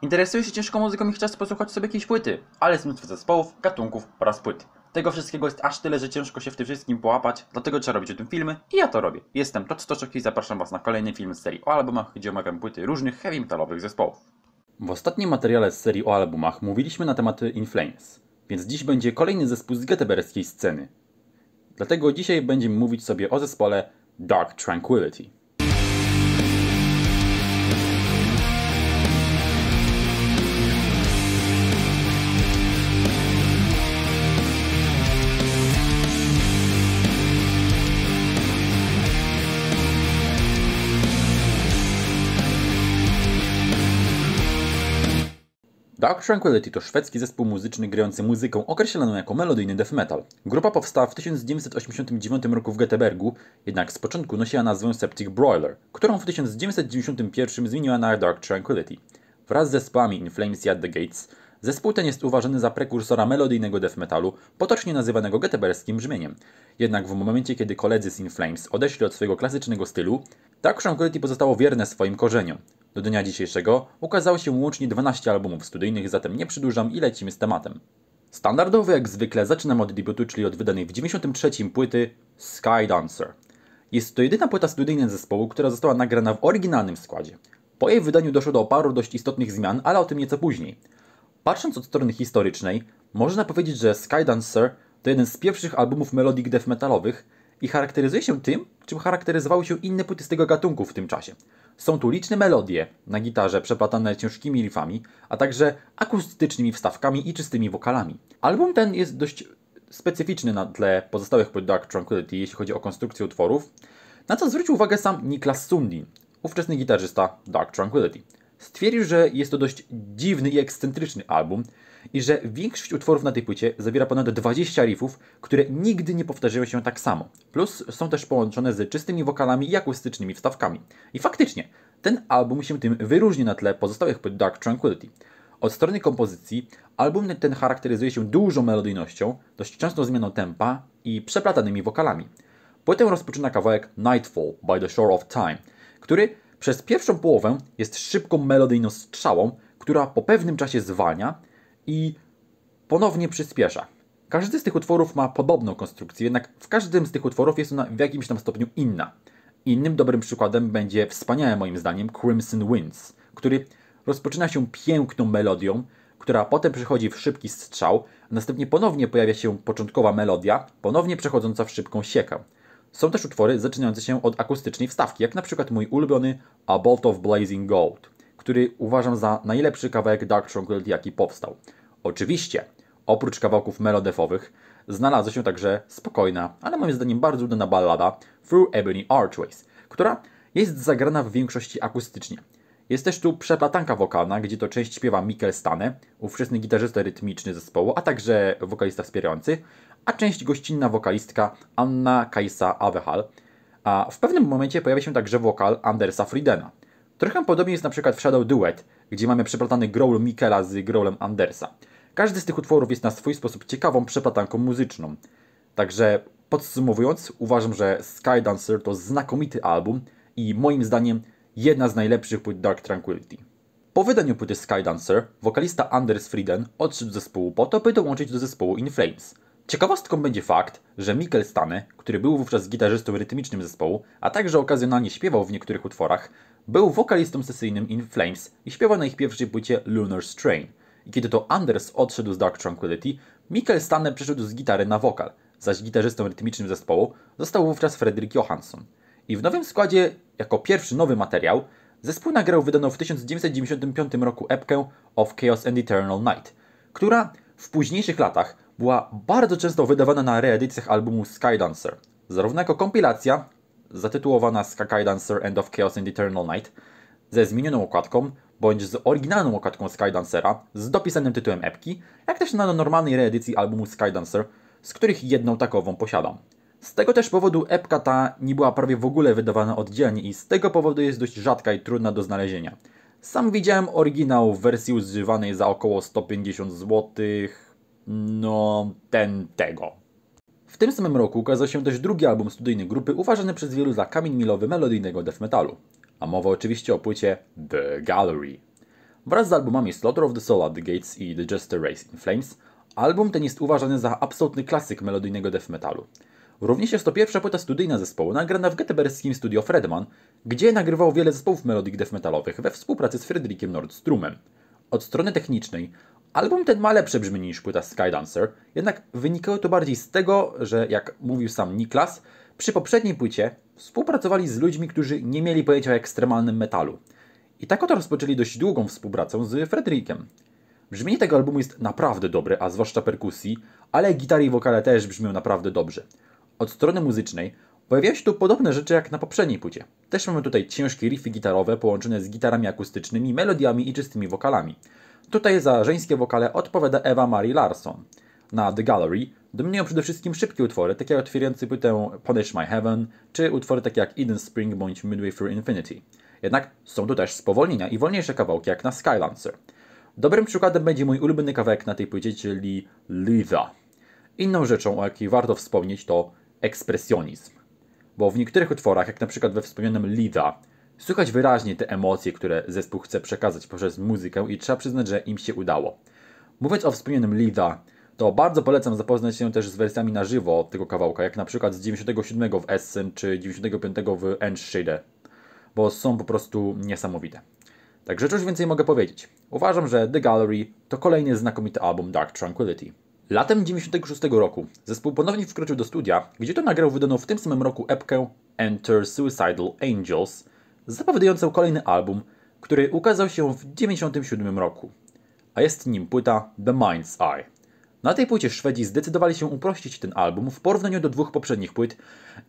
Interesuje się ciężką muzyką i chciałeś posłuchać sobie jakiejś płyty, ale jest mnóstwo zespołów, gatunków oraz płyt. Tego wszystkiego jest aż tyle, że ciężko się w tym wszystkim połapać, dlatego trzeba robić o tym filmy i ja to robię. Jestem Todd Stoczek i zapraszam Was na kolejny film z serii o albumach, gdzie omawiam płyty różnych heavy metalowych zespołów. W ostatnim materiale z serii o albumach mówiliśmy na tematy In Flames, więc dziś będzie kolejny zespół z göteborgskiej sceny. Dlatego dzisiaj będziemy mówić sobie o zespole Dark Tranquillity. Dark Tranquillity to szwedzki zespół muzyczny grający muzyką określaną jako melodyjny death metal. Grupa powstała w 1989 roku w Göteborgu, jednak z początku nosiła nazwę Septic Broiler, którą w 1991 zmieniła na Dark Tranquillity. Wraz z zespołami In Flames i At The Gates, zespół ten jest uważany za prekursora melodyjnego death metalu, potocznie nazywanego göteborgskim brzmieniem. Jednak w momencie, kiedy koledzy z In Flames odeszli od swojego klasycznego stylu, Dark Tranquillity pozostało wierne swoim korzeniom. Do dnia dzisiejszego ukazało się łącznie 12 albumów studyjnych, zatem nie przedłużam i lecimy z tematem. Standardowo jak zwykle zaczynam od debiutu, czyli od wydanej w 1993 płyty Sky Dancer. Jest to jedyna płyta studyjna zespołu, która została nagrana w oryginalnym składzie. Po jej wydaniu doszło do paru dość istotnych zmian, ale o tym nieco później. Patrząc od strony historycznej, można powiedzieć, że Sky Dancer to jeden z pierwszych albumów melodic death metalowych i charakteryzuje się tym, czym charakteryzowały się inne płyty z tego gatunku w tym czasie. Są tu liczne melodie na gitarze przeplatane ciężkimi riffami, a także akustycznymi wstawkami i czystymi wokalami. Album ten jest dość specyficzny na tle pozostałych płyt Dark Tranquillity, jeśli chodzi o konstrukcję utworów, na co zwrócił uwagę sam Niklas Sundin, ówczesny gitarzysta Dark Tranquillity. Stwierdził, że jest to dość dziwny i ekscentryczny album i że większość utworów na tej płycie zawiera ponad 20 riffów, które nigdy nie powtarzają się tak samo. Plus są też połączone z czystymi wokalami i akustycznymi wstawkami. I faktycznie, ten album się tym wyróżni na tle pozostałych płyt Dark Tranquillity. Od strony kompozycji, album ten charakteryzuje się dużą melodyjnością, dość częstą zmianą tempa i przeplatanymi wokalami. Płytę rozpoczyna kawałek Nightfall by the Shore of Time, który przez pierwszą połowę jest szybką melodyjną strzałą, która po pewnym czasie zwalnia i ponownie przyspiesza. Każdy z tych utworów ma podobną konstrukcję, jednak w każdym z tych utworów jest ona w jakimś tam stopniu inna. Innym dobrym przykładem będzie wspaniałe moim zdaniem Crimson Winds, który rozpoczyna się piękną melodią, która potem przechodzi w szybki strzał, a następnie ponownie pojawia się początkowa melodia, ponownie przechodząca w szybką siekę. Są też utwory zaczynające się od akustycznej wstawki, jak na przykład mój ulubiony A Bolt of Blazing Gold, który uważam za najlepszy kawałek Dark Tranquillity, jaki powstał. Oczywiście, oprócz kawałków melodefowych, znalazła się także spokojna, ale moim zdaniem bardzo udana ballada Through Ebony Archways, która jest zagrana w większości akustycznie. Jest też tu przeplatanka wokalna, gdzie to część śpiewa Mikkel Stane, ówczesny gitarzysta rytmiczny zespołu, a także wokalista wspierający, a część gościnna wokalistka Anna-Kajsa Avehal, a w pewnym momencie pojawia się także wokal Andersa Fridena. Trochę podobnie jest na przykład w Shadow Duet, gdzie mamy przeplatany growl Mikkela z growlem Andersa. Każdy z tych utworów jest na swój sposób ciekawą przeplatanką muzyczną. Także podsumowując, uważam, że Sky Dancer to znakomity album i moim zdaniem jedna z najlepszych płyt Dark Tranquillity. Po wydaniu płyty Sky Dancer, wokalista Anders Friden odszedł z zespołu po to, by dołączyć do zespołu In Flames. Ciekawostką będzie fakt, że Mikkel Stane, który był wówczas gitarzystą rytmicznym zespołu, a także okazjonalnie śpiewał w niektórych utworach, był wokalistą sesyjnym In Flames i śpiewał na ich pierwszej płycie Lunar Strain. I kiedy to Anders odszedł z Dark Tranquillity, Mikkel Stane przeszedł z gitary na wokal, zaś gitarzystą rytmicznym zespołu został wówczas Fredrik Johansson. I w nowym składzie, jako pierwszy nowy materiał, zespół nagrał wydaną w 1995 roku epkę Of Chaos and Eternal Night, która w późniejszych latach była bardzo często wydawana na reedycjach albumu Sky Dancer, zarówno jako kompilacja zatytułowana Sky Dancer End of Chaos and Eternal Night ze zmienioną okładką, bądź z oryginalną okładką Sky Dancera z dopisanym tytułem epki, jak też na normalnej reedycji albumu Sky Dancer, z których jedną takową posiadam. Z tego też powodu epka ta nie była prawie w ogóle wydawana oddzielnie i z tego powodu jest dość rzadka i trudna do znalezienia. Sam widziałem oryginał w wersji używanej za około 150 zł, no tego. W tym samym roku ukazał się też drugi album studyjny grupy uważany przez wielu za kamień milowy melodyjnego death metalu. A mowa oczywiście o płycie The Gallery. Wraz z albumami Slaughter of the Soul at the Gates i The Jester Race in Flames, album ten jest uważany za absolutny klasyk melodyjnego death metalu. Również jest to pierwsza płyta studyjna zespołu nagrana w göteborgskim studio Fredman, gdzie nagrywał wiele zespołów melodik death metalowych we współpracy z Fredrikiem Nordstromem. Od strony technicznej, album ten ma lepsze brzmienie niż płyta Skydancer, jednak wynikało to bardziej z tego, że jak mówił sam Niklas, przy poprzedniej płycie współpracowali z ludźmi, którzy nie mieli pojęcia o ekstremalnym metalu. I tak oto rozpoczęli dość długą współpracę z Fredrikiem. Brzmienie tego albumu jest naprawdę dobre, a zwłaszcza perkusji, ale gitary i wokale też brzmią naprawdę dobrze. Od strony muzycznej pojawiają się tu podobne rzeczy jak na poprzedniej płycie. Też mamy tutaj ciężkie riffy gitarowe połączone z gitarami akustycznymi, melodiami i czystymi wokalami. Tutaj za żeńskie wokale odpowiada Eva Marie Larsson. Na The Gallery dominują przede wszystkim szybkie utwory, takie jak otwierający płytę Punish My Heaven, czy utwory takie jak Eden Spring bądź Midway Through Infinity. Jednak są tu też spowolnienia i wolniejsze kawałki jak na Skylancer. Dobrym przykładem będzie mój ulubiony kawałek na tej płycie, czyli Litha. Inną rzeczą, o jakiej warto wspomnieć, to ekspresjonizm. Bo w niektórych utworach, jak na przykład we wspomnianym Litha, słychać wyraźnie te emocje, które zespół chce przekazać poprzez muzykę i trzeba przyznać, że im się udało. Mówiąc o wspomnianym Litha, to bardzo polecam zapoznać się też z wersjami na żywo tego kawałka, jak na przykład z 97 w Essen czy 95 w Enschede, bo są po prostu niesamowite. Także cóż więcej mogę powiedzieć. Uważam, że The Gallery to kolejny znakomity album Dark Tranquillity. Latem 1996 roku zespół ponownie wkroczył do studia, gdzie to nagrał wydaną w tym samym roku epkę Enter Suicidal Angels, zapowiadającą kolejny album, który ukazał się w 1997 roku. A jest nim płyta The Mind's Eye. Na tej płycie Szwedzi zdecydowali się uprościć ten album w porównaniu do dwóch poprzednich płyt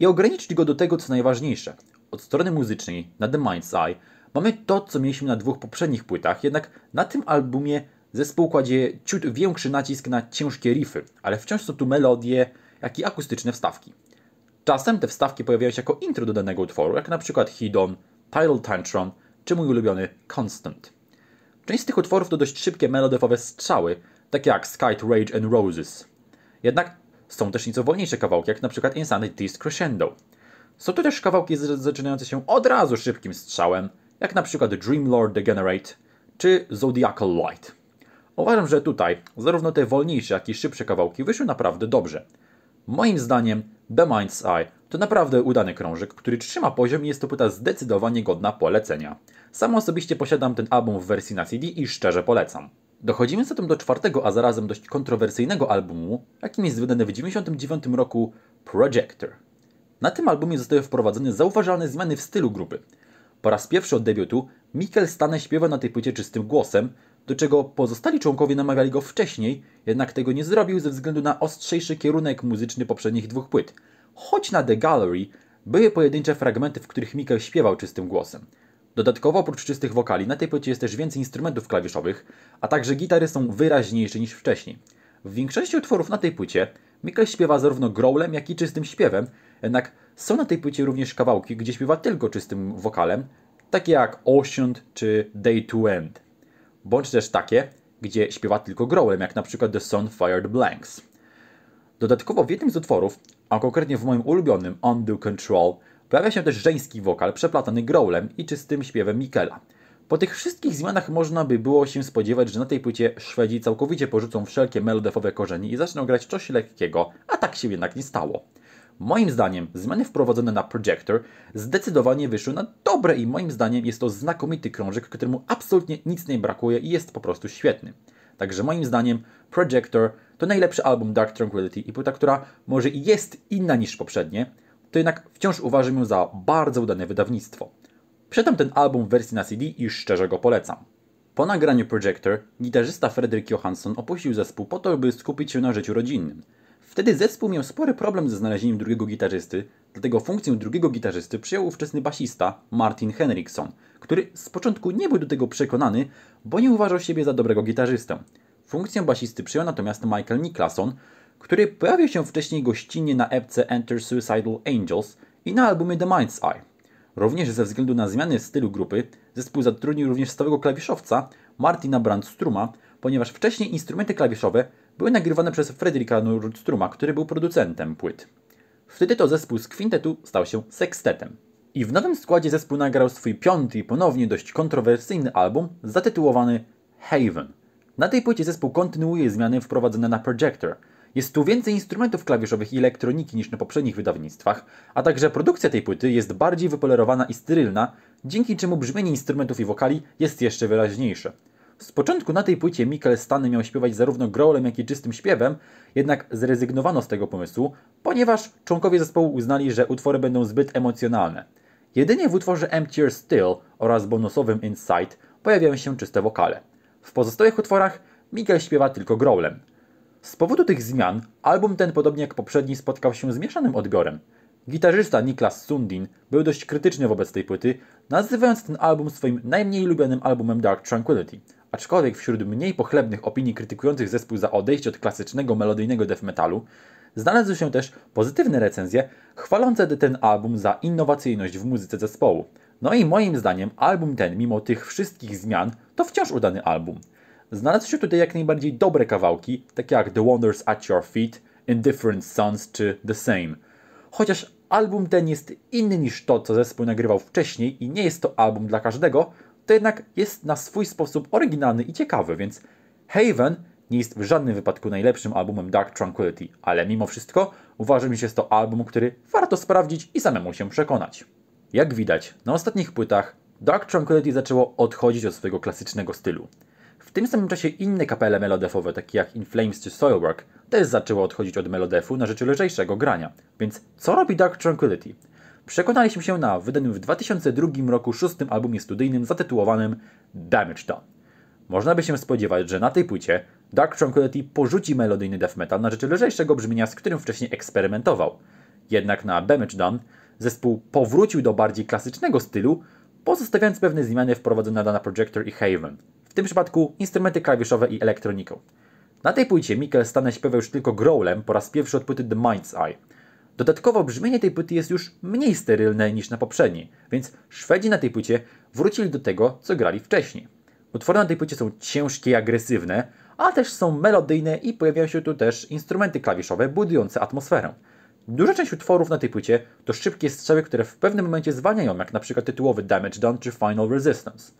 i ograniczyć go do tego, co najważniejsze. Od strony muzycznej, na The Mind's Eye, mamy to, co mieliśmy na dwóch poprzednich płytach, jednak na tym albumie zespół kładzie ciut większy nacisk na ciężkie riffy, ale wciąż są tu melodie, jak i akustyczne wstawki. Czasem te wstawki pojawiają się jako intro do danego utworu, jak na przykład Hedon, Tidal Tantrum czy mój ulubiony Constant. Część z tych utworów to dość szybkie melodyfowe strzały, takie jak Skite Rage and Roses. Jednak są też nieco wolniejsze kawałki, jak na przykład Insanity's Crescendo. Są to też kawałki zaczynające się od razu szybkim strzałem, jak na przykład Dreamlord Degenerate czy Zodiacal Light. Uważam, że tutaj zarówno te wolniejsze, jak i szybsze kawałki wyszły naprawdę dobrze. Moim zdaniem The Mind's Eye to naprawdę udany krążek, który trzyma poziom i jest to płyta zdecydowanie godna polecenia. Sam osobiście posiadam ten album w wersji na CD i szczerze polecam. Dochodzimy zatem do czwartego, a zarazem dość kontrowersyjnego albumu, jakim jest wydany w 1999 roku Projector. Na tym albumie zostały wprowadzone zauważalne zmiany w stylu grupy. Po raz pierwszy od debiutu Mikkel Stane śpiewa na tej płycie czystym głosem, do czego pozostali członkowie namawiali go wcześniej, jednak tego nie zrobił ze względu na ostrzejszy kierunek muzyczny poprzednich dwóch płyt. Choć na The Gallery były pojedyncze fragmenty, w których Mikkel śpiewał czystym głosem. Dodatkowo oprócz czystych wokali na tej płycie jest też więcej instrumentów klawiszowych, a także gitary są wyraźniejsze niż wcześniej. W większości utworów na tej płycie Mikkel śpiewa zarówno growlem, jak i czystym śpiewem, jednak są na tej płycie również kawałki, gdzie śpiewa tylko czystym wokalem, takie jak Ocean czy Day to End. Bądź też takie, gdzie śpiewa tylko growlem, jak na przykład The Sun Fired Blanks. Dodatkowo w jednym z utworów, a konkretnie w moim ulubionym Undo Control, pojawia się też żeński wokal przeplatany growlem i czystym śpiewem Mikkela. Po tych wszystkich zmianach można by było się spodziewać, że na tej płycie Szwedzi całkowicie porzucą wszelkie melodyfowe korzenie i zaczną grać coś lekkiego, a tak się jednak nie stało. Moim zdaniem zmiany wprowadzone na Projector zdecydowanie wyszły na dobre i moim zdaniem jest to znakomity krążek, któremu absolutnie nic nie brakuje i jest po prostu świetny. Także moim zdaniem Projector to najlepszy album Dark Tranquillity i płyta, która może i jest inna niż poprzednie, to jednak wciąż uważam ją za bardzo udane wydawnictwo. Przedam ten album w wersji na CD i szczerze go polecam. Po nagraniu Projector gitarzysta Fredrik Johansson opuścił zespół po to, by skupić się na życiu rodzinnym. Wtedy zespół miał spory problem ze znalezieniem drugiego gitarzysty, dlatego funkcję drugiego gitarzysty przyjął ówczesny basista Martin Henriksson, który z początku nie był do tego przekonany, bo nie uważał siebie za dobrego gitarzystę. Funkcję basisty przyjął natomiast Michael Niklasson, który pojawił się wcześniej gościnnie na epce Enter Suicidal Angels i na albumie The Mind's Eye. Również ze względu na zmiany stylu grupy, zespół zatrudnił również stałego klawiszowca Martina Brandstruma, ponieważ wcześniej instrumenty klawiszowe były nagrywane przez Fredrika Nordstroma, który był producentem płyt. Wtedy to zespół z kwintetu stał się sekstetem. I w nowym składzie zespół nagrał swój piąty i ponownie dość kontrowersyjny album zatytułowany Haven. Na tej płycie zespół kontynuuje zmiany wprowadzone na Projector. Jest tu więcej instrumentów klawiszowych i elektroniki niż na poprzednich wydawnictwach, a także produkcja tej płyty jest bardziej wypolerowana i sterylna, dzięki czemu brzmienie instrumentów i wokali jest jeszcze wyraźniejsze. Z początku na tej płycie Mikael Stanne miał śpiewać zarówno growlem, jak i czystym śpiewem, jednak zrezygnowano z tego pomysłu, ponieważ członkowie zespołu uznali, że utwory będą zbyt emocjonalne. Jedynie w utworze Emptier Still oraz bonusowym Inside pojawiają się czyste wokale. W pozostałych utworach Mikael śpiewa tylko growlem. Z powodu tych zmian album ten, podobnie jak poprzedni, spotkał się z mieszanym odbiorem. Gitarzysta Niklas Sundin był dość krytyczny wobec tej płyty, nazywając ten album swoim najmniej lubionym albumem Dark Tranquillity. Aczkolwiek wśród mniej pochlebnych opinii krytykujących zespół za odejście od klasycznego melodyjnego death metalu, znalazły się też pozytywne recenzje chwalące ten album za innowacyjność w muzyce zespołu. No i moim zdaniem album ten, mimo tych wszystkich zmian, to wciąż udany album. Znalazły się tutaj jak najbardziej dobre kawałki, takie jak The Wonders at Your Feet, Indifferent Sons czy The Same. Chociaż album ten jest inny niż to, co zespół nagrywał wcześniej i nie jest to album dla każdego, to jednak jest na swój sposób oryginalny i ciekawy, więc Haven nie jest w żadnym wypadku najlepszym albumem Dark Tranquillity, ale mimo wszystko uważam, że jest to album, który warto sprawdzić i samemu się przekonać. Jak widać, na ostatnich płytach Dark Tranquillity zaczęło odchodzić od swojego klasycznego stylu. W tym samym czasie inne kapele melodefowe, takie jak In Flames czy Soilwork, też zaczęły odchodzić od melodefu na rzecz lżejszego grania. Więc co robi Dark Tranquillity? Przekonaliśmy się na wydanym w 2002 roku szóstym albumie studyjnym zatytułowanym Damage Done. Można by się spodziewać, że na tej płycie Dark Tranquillity porzuci melodyjny death metal na rzecz lżejszego brzmienia, z którym wcześniej eksperymentował. Jednak na Damage Done zespół powrócił do bardziej klasycznego stylu, pozostawiając pewne zmiany wprowadzone na Projector i Haven. W tym przypadku instrumenty klawiszowe i elektroniką. Na tej płycie Mikael Stanne śpiewa już tylko growlem po raz pierwszy od płyty The Mind's Eye. Dodatkowo brzmienie tej płyty jest już mniej sterylne niż na poprzedniej, więc Szwedzi na tej płycie wrócili do tego, co grali wcześniej. Utwory na tej płycie są ciężkie i agresywne, a też są melodyjne i pojawiają się tu też instrumenty klawiszowe budujące atmosferę. Duża część utworów na tej płycie to szybkie strzały, które w pewnym momencie zwalniają, jak na przykład tytułowy Damage Done czy Final Resistance.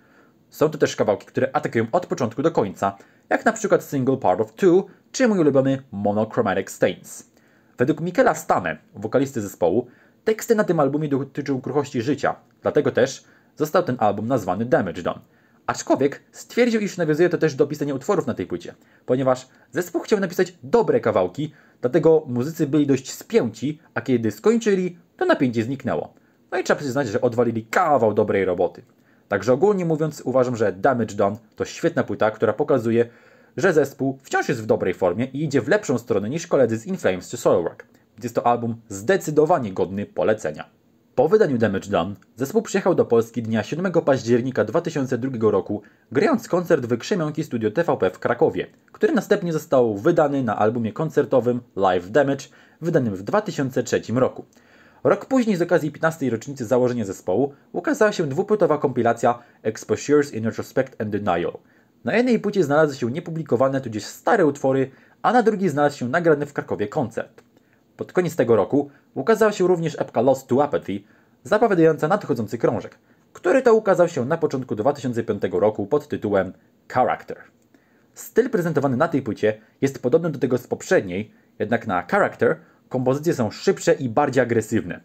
Są tu też kawałki, które atakują od początku do końca, jak na przykład Single Part of Two czy mój ulubiony Monochromatic Stains. Według Mikaela Stanne, wokalisty zespołu, teksty na tym albumie dotyczą kruchości życia, dlatego też został ten album nazwany Damage Done. Aczkolwiek stwierdził, iż nawiązuje to też do pisania utworów na tej płycie, ponieważ zespół chciał napisać dobre kawałki, dlatego muzycy byli dość spięci, a kiedy skończyli, to napięcie zniknęło. No i trzeba przyznać, że odwalili kawał dobrej roboty. Także ogólnie mówiąc, uważam, że Damage Done to świetna płyta, która pokazuje, że zespół wciąż jest w dobrej formie i idzie w lepszą stronę niż koledzy z In Flames czy Soilwork. Jest to album zdecydowanie godny polecenia. Po wydaniu Damage Done zespół przyjechał do Polski dnia 7 października 2002 roku, grając koncert w Krzemionki Studio TVP w Krakowie, który następnie został wydany na albumie koncertowym Live Damage, wydanym w 2003 roku. Rok później z okazji 15. rocznicy założenia zespołu ukazała się dwupłytowa kompilacja Exposures in Retrospect and Denial. Na jednej płycie znalazły się niepublikowane tudzież stare utwory, a na drugiej znalazł się nagrany w Krakowie koncert. Pod koniec tego roku ukazała się również epka Lost to Apathy, zapowiadająca nadchodzący krążek, który to ukazał się na początku 2005 roku pod tytułem Character. Styl prezentowany na tej płycie jest podobny do tego z poprzedniej, jednak na Character kompozycje są szybsze i bardziej agresywne.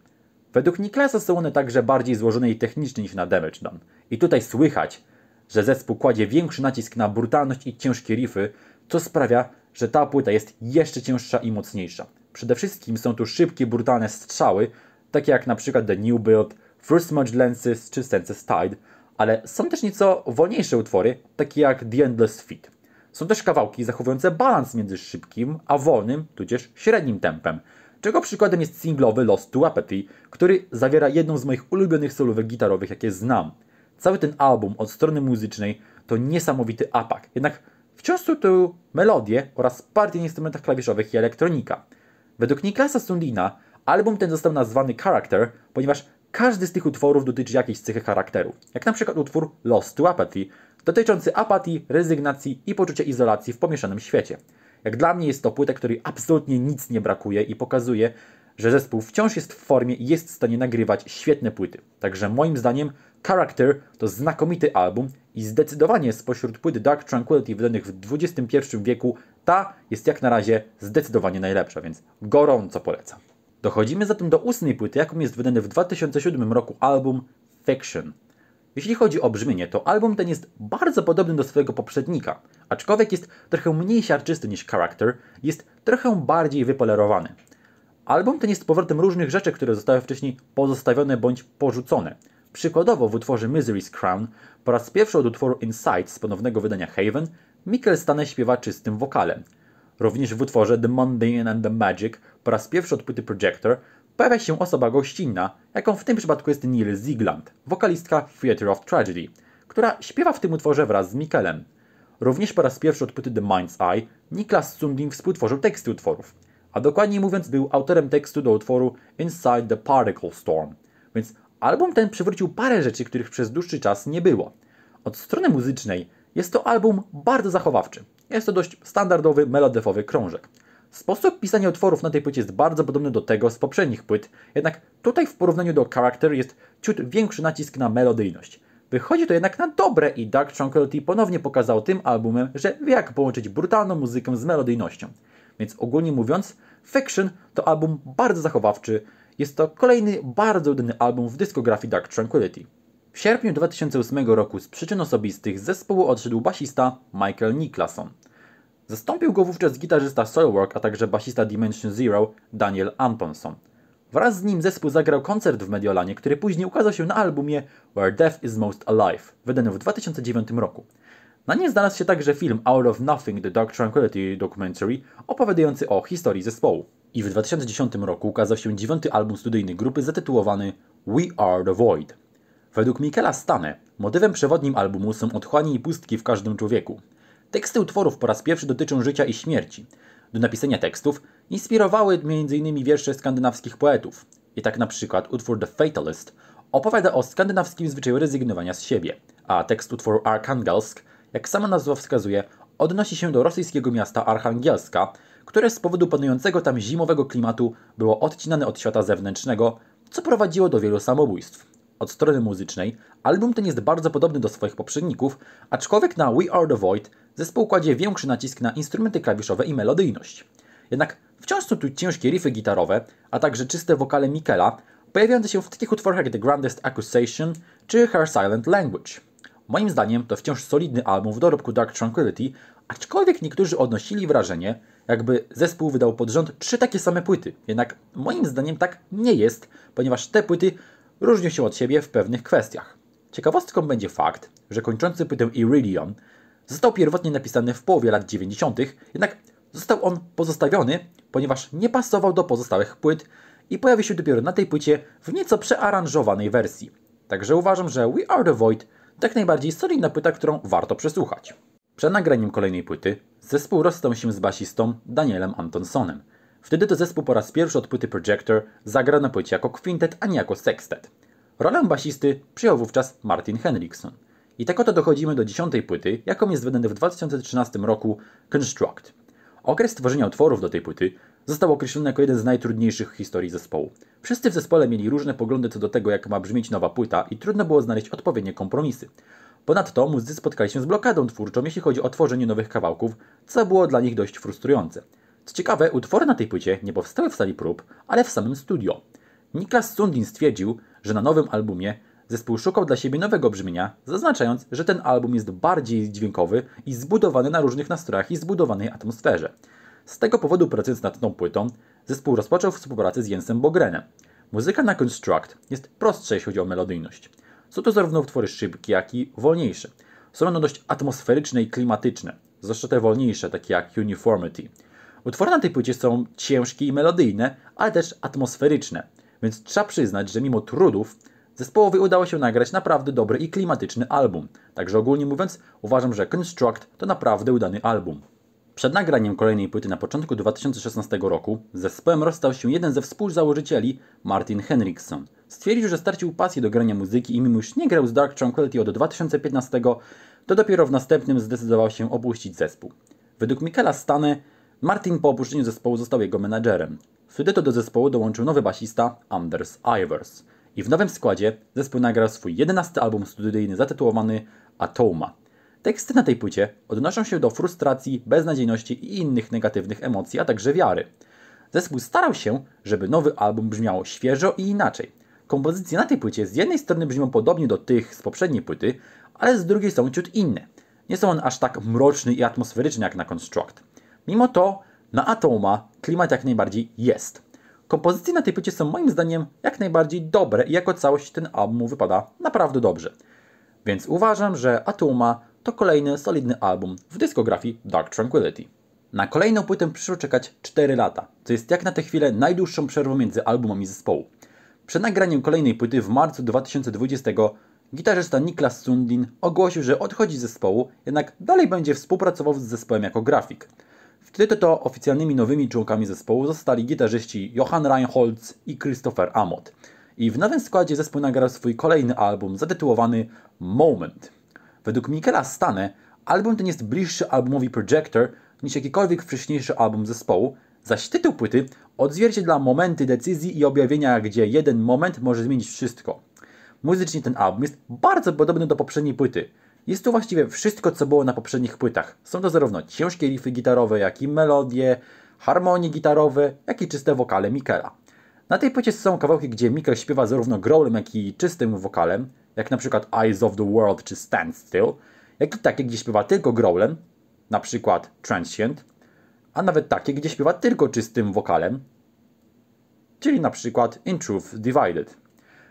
Według Niklasa są one także bardziej złożone i techniczne niż na Damage Done. I tutaj słychać, że zespół kładzie większy nacisk na brutalność i ciężkie riffy, co sprawia, że ta płyta jest jeszcze cięższa i mocniejsza. Przede wszystkim są tu szybkie, brutalne strzały, takie jak na przykład The New Build, First Smudged Lenses czy Senses Tide, ale są też nieco wolniejsze utwory, takie jak The Endless Feet. Są też kawałki zachowujące balans między szybkim a wolnym, tudzież średnim tempem, czego przykładem jest singlowy Lost to Apathy, który zawiera jedną z moich ulubionych solówek gitarowych, jakie znam. Cały ten album od strony muzycznej to niesamowity apak, jednak wciąż są tu melodie oraz partie na instrumentach klawiszowych i elektronika. Według Niklasa Sundina album ten został nazwany Character, ponieważ każdy z tych utworów dotyczy jakiejś cechy charakteru, jak na przykład utwór Lost to Apathy, dotyczący apatii, rezygnacji i poczucia izolacji w pomieszanym świecie. Jak dla mnie jest to płyta, której absolutnie nic nie brakuje i pokazuje, że zespół wciąż jest w formie i jest w stanie nagrywać świetne płyty. Także moim zdaniem Character to znakomity album i zdecydowanie spośród płyt Dark Tranquillity wydanych w XXI wieku ta jest jak na razie zdecydowanie najlepsza, więc gorąco polecam. Dochodzimy zatem do 8. płyty, jaką jest wydany w 2007 roku album Fiction. Jeśli chodzi o brzmienie, to album ten jest bardzo podobny do swojego poprzednika, aczkolwiek jest trochę mniej siarczysty niż Character, jest trochę bardziej wypolerowany. Album ten jest powrotem różnych rzeczy, które zostały wcześniej pozostawione bądź porzucone. Przykładowo w utworze Misery's Crown po raz pierwszy od utworu Inside z ponownego wydania Haven Mikkel Stane śpiewa czystym wokalem. Również w utworze The Mundane and the Magic po raz pierwszy od płyty Projector pojawia się osoba gościnna, jaką w tym przypadku jest Neil Ziegland, wokalistka Theatre of Tragedy, która śpiewa w tym utworze wraz z Mikkelem. Również po raz pierwszy od płyty The Mind's Eye Niklas Sundin współtworzył teksty utworów, a dokładniej mówiąc był autorem tekstu do utworu Inside the Particle Storm, więc album ten przywrócił parę rzeczy, których przez dłuższy czas nie było. Od strony muzycznej jest to album bardzo zachowawczy. Jest to dość standardowy, melodyfowy krążek. Sposób pisania utworów na tej płycie jest bardzo podobny do tego z poprzednich płyt, jednak tutaj w porównaniu do Character jest ciut większy nacisk na melodyjność. Wychodzi to jednak na dobre i Dark Tranquillity ponownie pokazał tym albumem, że wie jak połączyć brutalną muzykę z melodyjnością. Więc ogólnie mówiąc, Fiction to album bardzo zachowawczy, jest to kolejny bardzo udany album w dyskografii Dark Tranquillity. W sierpniu 2008 roku z przyczyn osobistych z zespołu odszedł basista Michael Nicklason. Zastąpił go wówczas gitarzysta Soilwork, a także basista Dimension Zero Daniel Antonson. Wraz z nim zespół zagrał koncert w Mediolanie, który później ukazał się na albumie Where Death is Most Alive, wydanym w 2009 roku. Na nim znalazł się także film Out of Nothing The Dark Tranquillity Documentary opowiadający o historii zespołu. I w 2010 roku ukazał się 9. album studyjny grupy zatytułowany We Are The Void. Według Mikkela Stane motywem przewodnim albumu są otchłanie i pustki w każdym człowieku. Teksty utworów po raz pierwszy dotyczą życia i śmierci. Do napisania tekstów inspirowały m.in. wiersze skandynawskich poetów. I tak na przykład utwór The Fatalist opowiada o skandynawskim zwyczaju rezygnowania z siebie, a tekst utworu Arkhangelsk, jak sama nazwa wskazuje, odnosi się do rosyjskiego miasta Archangielska, które z powodu panującego tam zimowego klimatu było odcinane od świata zewnętrznego, co prowadziło do wielu samobójstw. Od strony muzycznej album ten jest bardzo podobny do swoich poprzedników, aczkolwiek na We Are The Void zespół kładzie większy nacisk na instrumenty klawiszowe i melodyjność. Jednak wciąż są tu ciężkie riffy gitarowe, a także czyste wokale Mikkela, pojawiające się w takich utworach jak The Grandest Accusation czy Her Silent Language. Moim zdaniem to wciąż solidny album w dorobku Dark Tranquillity, aczkolwiek niektórzy odnosili wrażenie, jakby zespół wydał pod rząd 3 takie same płyty. Jednak moim zdaniem tak nie jest, ponieważ te płyty różnią się od siebie w pewnych kwestiach. Ciekawostką będzie fakt, że kończący płytę Iridion został pierwotnie napisany w połowie lat 90., jednak został on pozostawiony, ponieważ nie pasował do pozostałych płyt i pojawi się dopiero na tej płycie w nieco przearanżowanej wersji. Także uważam, że We Are The Void to jak najbardziej solidna płyta, którą warto przesłuchać. Przed nagraniem kolejnej płyty zespół rozstał się z basistą Danielem Antonsonem. Wtedy to zespół po raz pierwszy od płyty Projector zagrał na płycie jako kwintet, a nie jako sekstet. Rolę basisty przyjął wówczas Martin Henriksson. I tak oto dochodzimy do 10. płyty, jaką jest wydany w 2013 roku Construct. Okres tworzenia utworów do tej płyty został określony jako jeden z najtrudniejszych w historii zespołu. Wszyscy w zespole mieli różne poglądy co do tego, jak ma brzmieć nowa płyta i trudno było znaleźć odpowiednie kompromisy. Ponadto muzycy spotkali się z blokadą twórczą, jeśli chodzi o tworzenie nowych kawałków, co było dla nich dość frustrujące. Co ciekawe, utwory na tej płycie nie powstały w sali prób, ale w samym studio. Niklas Sundin stwierdził, że na nowym albumie zespół szukał dla siebie nowego brzmienia, zaznaczając, że ten album jest bardziej dźwiękowy i zbudowany na różnych nastrojach i zbudowanej atmosferze. Z tego powodu, pracując nad tą płytą, zespół rozpoczął współpracę z Jensem Bogrenem. Muzyka na Construct jest prostsza, jeśli chodzi o melodyjność. Są to zarówno utwory szybkie, jak i wolniejsze. Są one dość atmosferyczne i klimatyczne, zwłaszcza te wolniejsze, takie jak Uniformity. Utwory na tej płycie są ciężkie i melodyjne, ale też atmosferyczne, więc trzeba przyznać, że mimo trudów zespołowi udało się nagrać naprawdę dobry i klimatyczny album. Także ogólnie mówiąc, uważam, że Construct to naprawdę udany album. Przed nagraniem kolejnej płyty na początku 2016 roku z zespołem rozstał się jeden ze współzałożycieli, Martin Henriksson. Stwierdził, że stracił pasję do grania muzyki i mimo już nie grał z Dark Tranquillity od 2015, to dopiero w następnym zdecydował się opuścić zespół. Według Mikkela Stane, Martin po opuszczeniu zespołu został jego menadżerem. wtedy do zespołu dołączył nowy basista Anders Ivers. I w nowym składzie zespół nagrał swój 11. album studyjny zatytułowany Atoma. Teksty na tej płycie odnoszą się do frustracji, beznadziejności i innych negatywnych emocji, a także wiary. Zespół starał się, żeby nowy album brzmiał świeżo i inaczej. Kompozycje na tej płycie z jednej strony brzmią podobnie do tych z poprzedniej płyty, ale z drugiej są ciut inne. Nie są one aż tak mroczny i atmosferyczny jak na Construct. Mimo to na Atoma klimat jak najbardziej jest. Kompozycje na tej płycie są moim zdaniem jak najbardziej dobre i jako całość ten album wypada naprawdę dobrze. Więc uważam, że Atoma to kolejny solidny album w dyskografii Dark Tranquillity. Na kolejną płytę przyszło czekać 4 lata, co jest jak na tę chwilę najdłuższą przerwą między albumami zespołu. Przed nagraniem kolejnej płyty w marcu 2020 gitarzysta Niklas Sundin ogłosił, że odchodzi z zespołu, jednak dalej będzie współpracował z zespołem jako grafik. Wtedy to oficjalnymi nowymi członkami zespołu zostali gitarzyści Johan Reinholz i Christopher Amott. I w nowym składzie zespół nagrał swój kolejny album zatytułowany Moment. Według Mikkela Stane album ten jest bliższy albumowi Projector niż jakikolwiek wcześniejszy album zespołu, zaś tytuł płyty odzwierciedla momenty decyzji i objawienia, gdzie jeden moment może zmienić wszystko. Muzycznie ten album jest bardzo podobny do poprzedniej płyty. Jest tu właściwie wszystko, co było na poprzednich płytach. Są to zarówno ciężkie riffy gitarowe, jak i melodie, harmonie gitarowe, jak i czyste wokale Mikkela. Na tej płycie są kawałki, gdzie Mikkel śpiewa zarówno growlem, jak i czystym wokalem, jak na przykład Eyes of the World czy Stand Still, jak i takie, gdzie śpiewa tylko growlem, na przykład Transient, a nawet takie, gdzie śpiewa tylko czystym wokalem, czyli na przykład In Truth Divided.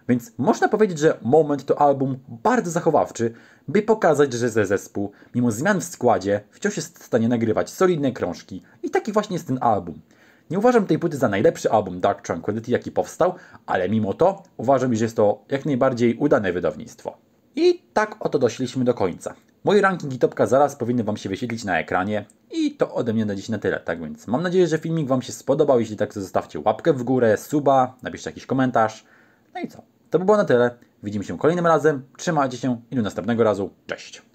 Więc można powiedzieć, że Moment to album bardzo zachowawczy, by pokazać, że zespół, mimo zmian w składzie, wciąż jest w stanie nagrywać solidne krążki i taki właśnie jest ten album. Nie uważam tej płyty za najlepszy album Dark Tranquillity, jaki powstał, ale mimo to uważam, że jest to jak najbardziej udane wydawnictwo. I tak oto doszliśmy do końca. Mój ranking i topka zaraz powinny Wam się wyświetlić na ekranie i to ode mnie na dziś na tyle. Tak więc mam nadzieję, że filmik Wam się spodobał. Jeśli tak, to zostawcie łapkę w górę, suba, napiszcie jakiś komentarz. No i co? To by było na tyle. Widzimy się kolejnym razem. Trzymajcie się i do następnego razu. Cześć!